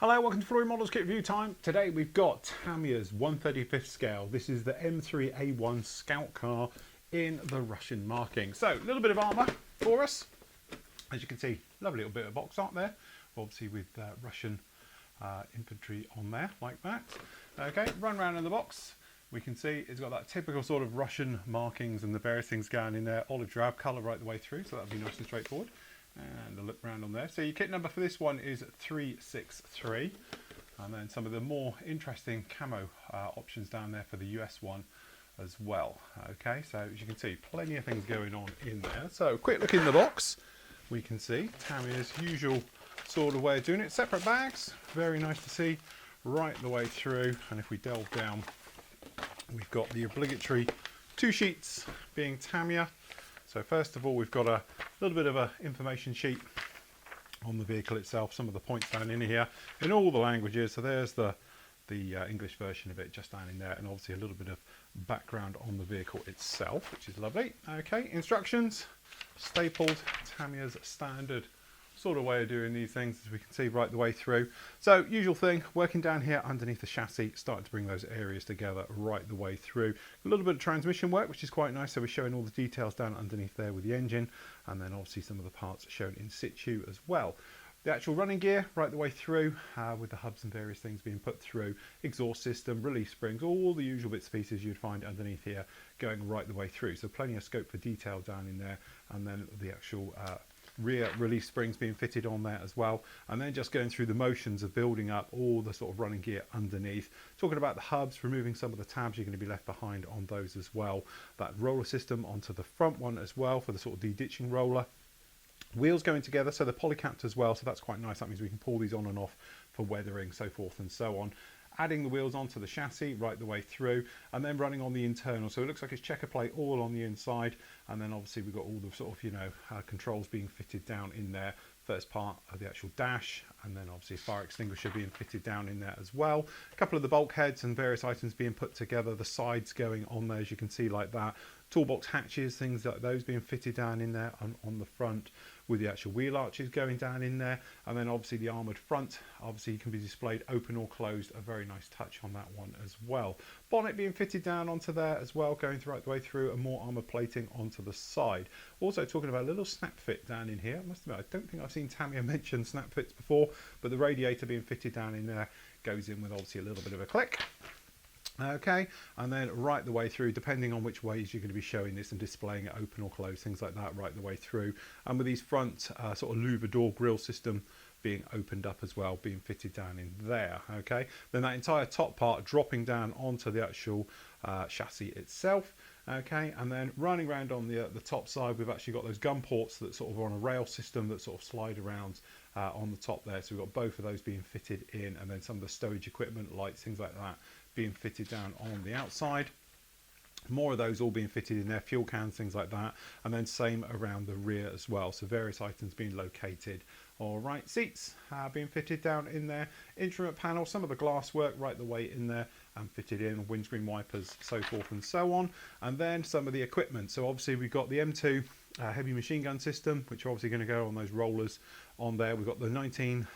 Hello, welcome to Flory Models Kit Review time. Today we've got Tamiya's 1/35th scale. This is the M1A1 Scout car in the Russian marking. So, a little bit of armour for us. As you can see, lovely little bit of box art there. Obviously with Russian infantry on there, like that. Okay, run around in the box. We can see it's got that typical sort of Russian markings and the various things going in there. Olive drab colour right the way through, so that'll be nice and straightforward. And a look round on there. So your kit number for this one is 363, and then some of the more interesting camo options down there for the US one as well. Okay, so as you can see, plenty of things going on in there. So quick look in the box, we can see Tamiya's usual sort of way of doing it. Separate bags, very nice to see right the way through. And if we delve down, we've got the obligatory two sheets being Tamiya. So first of all, we've got a little bit of an information sheet on the vehicle itself, some of the points down in here in all the languages. So there's the English version of it just down in there, and obviously a little bit of background on the vehicle itself, which is lovely. Okay, instructions, stapled, Tamiya's standard sort of way of doing these things, as we can see right the way through. So usual thing, working down here underneath the chassis, starting to bring those areas together right the way through. A little bit of transmission work, which is quite nice. So we're showing all the details down underneath there with the engine, and then obviously some of the parts shown in situ as well. The actual running gear right the way through, with the hubs and various things being put through, exhaust system, release springs, all the usual bits and pieces you'd find underneath here going right the way through. So plenty of scope for detail down in there, and then the actual rear release springs being fitted on there as well, and then just going through the motions of building up all the sort of running gear underneath. Talking about the hubs, removing some of the tabs you're going to be left behind on those as well. That roller system onto the front one as well for the sort of de-ditching roller. Wheels going together, so they're polycapped as well, so that's quite nice. That means we can pull these on and off for weathering, so forth and so on. Adding the wheels onto the chassis right the way through, and then running on the internal. So it looks like it's checker plate all on the inside, and then obviously we've got all the sort of controls being fitted down in there. First part of the actual dash, and then obviously a fire extinguisher being fitted down in there as well. A couple of the bulkheads and various items being put together, the sides going on there as you can see like that. Toolbox hatches, things like those being fitted down in there on the front, with the actual wheel arches going down in there, and then obviously the armoured front obviously can be displayed open or closed, a very nice touch on that one as well. Bonnet being fitted down onto there as well, going right the way through, and more armour plating onto the side. Also talking about a little snap fit down in here. I must admit, I don't think I've seen Tamiya mention snap fits before, but the radiator being fitted down in there goes in with obviously a little bit of a click. Okay, and then right the way through, depending on which ways you're going to be showing this and displaying it open or closed, things like that right the way through. And with these front sort of louver door grille system being opened up as well, being fitted down in there. Okay, then that entire top part dropping down onto the actual chassis itself. Okay, and then running around on the top side, we've actually got those gun ports that sort of are on a rail system that sort of slide around on the top there. So we've got both of those being fitted in, and then some of the stowage equipment, lights, things like that, being fitted down on the outside. More of those all being fitted in there, fuel cans, things like that, and then same around the rear as well. So various items being located. All right, seats being fitted down in there, instrument panel, some of the glass work right the way in there and fitted in, windscreen wipers, so forth and so on, and then some of the equipment. So obviously we've got the M2 heavy machine gun system, which are obviously going to go on those rollers on there. We've got the 19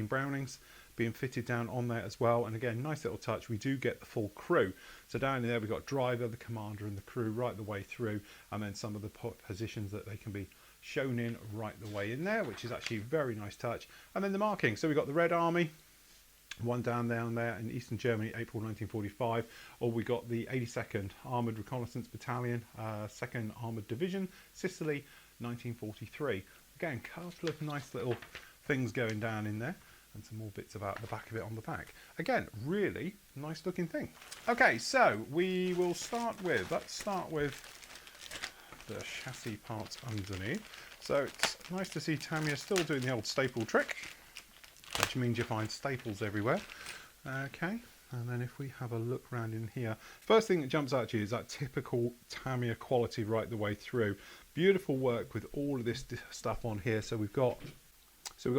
Brownings being fitted down on there as well, and again, nice little touch, we do get the full crew. So down there we've got driver, the commander and the crew right the way through, and then some of the positions that they can be shown in right the way in there, which is actually a very nice touch. And then the marking, so we've got the Red Army, one down there in Eastern Germany, April 1945, or we got the 82nd Armoured Reconnaissance Battalion, 2nd Armoured Division, Sicily, 1943. Again, a couple of nice little things going down in there, and some more bits about the back of it on the back. Again, really nice looking thing. Okay, so we will let's start with the chassis parts underneath. So it's nice to see Tamiya still doing the old staple trick, which means you find staples everywhere. Okay, and then if we have a look around in here, first thing that jumps out to you is that typical Tamiya quality right the way through. Beautiful work with all of this stuff on here. So we've got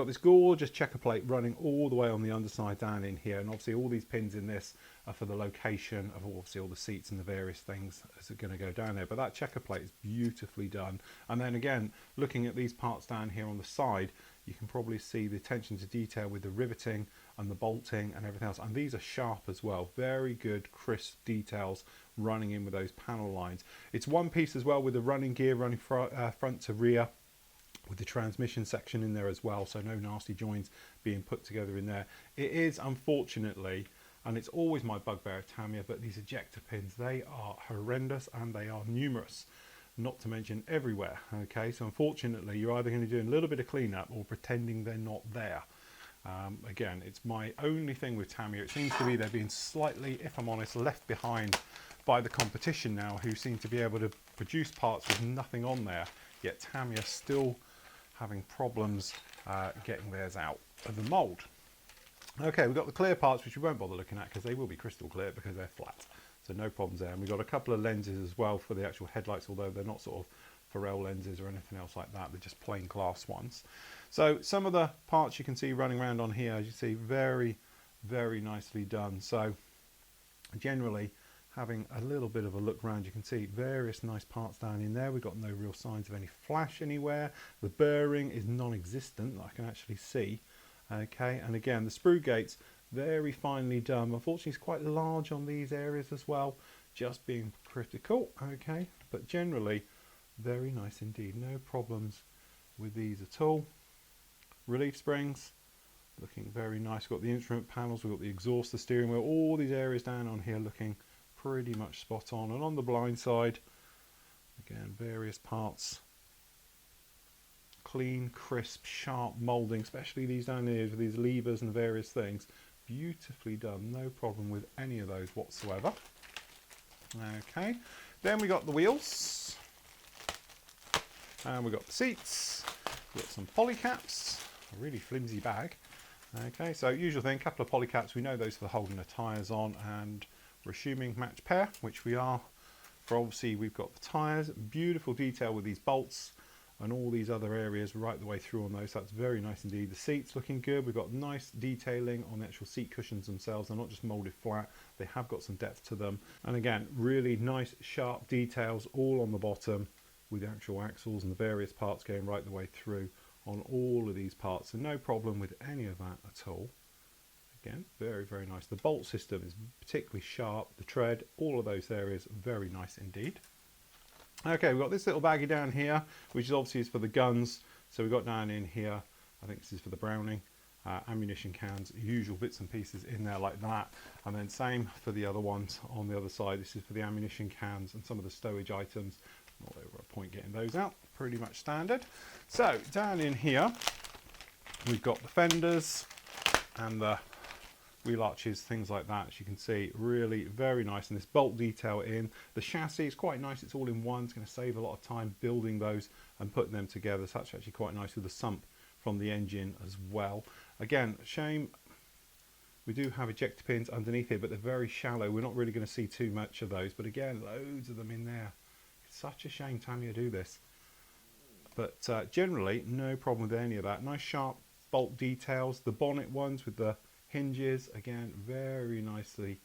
this gorgeous checker plate running all the way on the underside down in here, and obviously all these pins in this are for the location of obviously all the seats and the various things that are going to go down there. But that checker plate is beautifully done. And then again, looking at these parts down here on the side, you can probably see the attention to detail with the riveting and the bolting and everything else. And these are sharp as well. Very good, crisp details running in with those panel lines. It's one piece as well with the running gear running front to rear, with the transmission section in there as well, so no nasty joins being put together in there. It is, unfortunately, and it's always my bugbear at Tamiya, but these ejector pins, they are horrendous and they are numerous, not to mention everywhere. Okay, so unfortunately you're either going to do a little bit of cleanup or pretending they're not there. Again, it's my only thing with Tamiya. It seems to be they're being slightly, if I'm honest, left behind by the competition now, who seem to be able to produce parts with nothing on there, yet Tamiya still having problems getting theirs out of the mould. Okay, we've got the clear parts, which we won't bother looking at because they will be crystal clear because they're flat, so no problems there. And we've got a couple of lenses as well for the actual headlights, although they're not sort of Pharrell lenses or anything else like that, they're just plain glass ones. So some of the parts you can see running around on here, as you see, very, very nicely done. So generally, having a little bit of a look around, you can see various nice parts down in there. We've got no real signs of any flash anywhere. The burring is non-existent, I can actually see. Okay, and again, the sprue gates, very finely done. Unfortunately, it's quite large on these areas as well, just being critical. Okay, but generally, very nice indeed. No problems with these at all. Relief springs, looking very nice. We've got the instrument panels, we've got the exhaust, the steering wheel, all these areas down on here looking pretty much spot on. And on the blind side, again, various parts, clean, crisp, sharp moulding, especially these down here with these levers and various things, beautifully done. No problem with any of those whatsoever. Okay, then we got the wheels, and we got the seats, we've got some poly caps, a really flimsy bag. Okay, so usual thing, couple of poly caps, we know those for holding the tyres on, and we're assuming match pair, which we are. For obviously we've got the tyres, beautiful detail with these bolts and all these other areas right the way through on those. That's very nice indeed. The seats looking good. We've got nice detailing on the actual seat cushions themselves. They're not just moulded flat, they have got some depth to them. And again, really nice sharp details all on the bottom with the actual axles and the various parts going right the way through on all of these parts. So no problem with any of that at all. Again, very, very nice. The bolt system is particularly sharp. The tread, all of those areas, very nice indeed. Okay, we've got this little baggie down here, which is obviously is for the guns. So we've got down in here, I think this is for the Browning, ammunition cans, usual bits and pieces in there like that. And then same for the other ones on the other side. This is for the ammunition cans and some of the stowage items. Not over a point getting those out, pretty much standard. So down in here, we've got the fenders and the wheel arches, things like that. As you can see, really very nice, and this bolt detail in the chassis is quite nice. It's all in one. It's going to save a lot of time building those and putting them together. So that's actually quite nice with the sump from the engine as well. Again, shame we do have ejector pins underneath here, but they're very shallow. We're not really going to see too much of those, but again, loads of them in there. It's such a shame Tamiya do this, but generally no problem with any of that. Nice sharp bolt details. The bonnet ones with the hinges, again, very nicely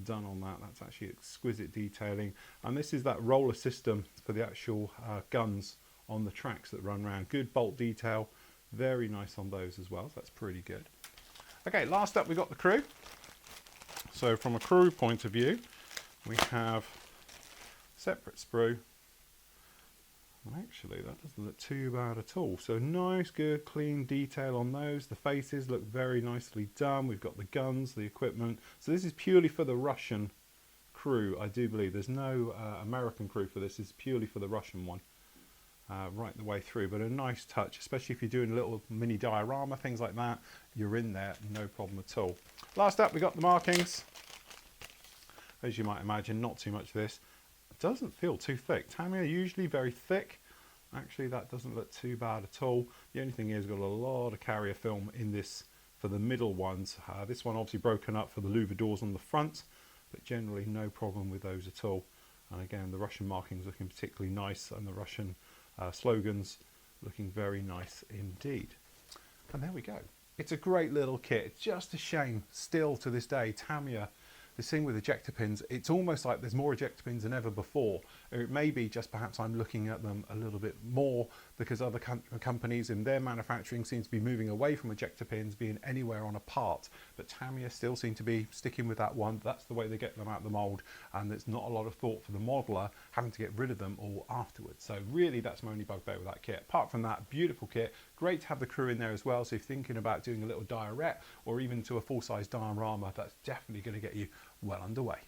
done on that. That's actually exquisite detailing. And this is that roller system for the actual guns on the tracks that run around. Good bolt detail, very nice on those as well. So that's pretty good. Okay, last up we've got the crew. So from a crew point of view, we have separate sprue. Actually, that doesn't look too bad at all. So nice, good, clean detail on those. The faces look very nicely done. We've got the guns, the equipment. So this is purely for the Russian crew, I do believe. There's no American crew for this. It's purely for the Russian one, right the way through. But a nice touch, especially if you're doing a little mini diorama, things like that. You're in there, no problem at all. Last up, we got the markings. As you might imagine, not too much of this. Doesn't feel too thick. Tamiya usually very thick. Actually, that doesn't look too bad at all. The only thing is, got a lot of carrier film in this for the middle ones. This one obviously broken up for the louver doors on the front, but generally no problem with those at all. And again, the Russian markings looking particularly nice, and the Russian slogans looking very nice indeed. And there we go. It's a great little kit. It's just a shame still to this day, Tamiya, this thing with ejector pins, it's almost like there's more ejector pins than ever before. Or it may be just perhaps I'm looking at them a little bit more because other companies in their manufacturing seem to be moving away from ejector pins being anywhere on a part, but Tamiya still seem to be sticking with that one. That's the way they get them out of the mold, and there's not a lot of thought for the modeler having to get rid of them all afterwards. So really that's my only bugbear with that kit. Apart from that, beautiful kit, great to have the crew in there as well, so if you're thinking about doing a little diorette or even to a full-size diorama, that's definitely going to get you well underway.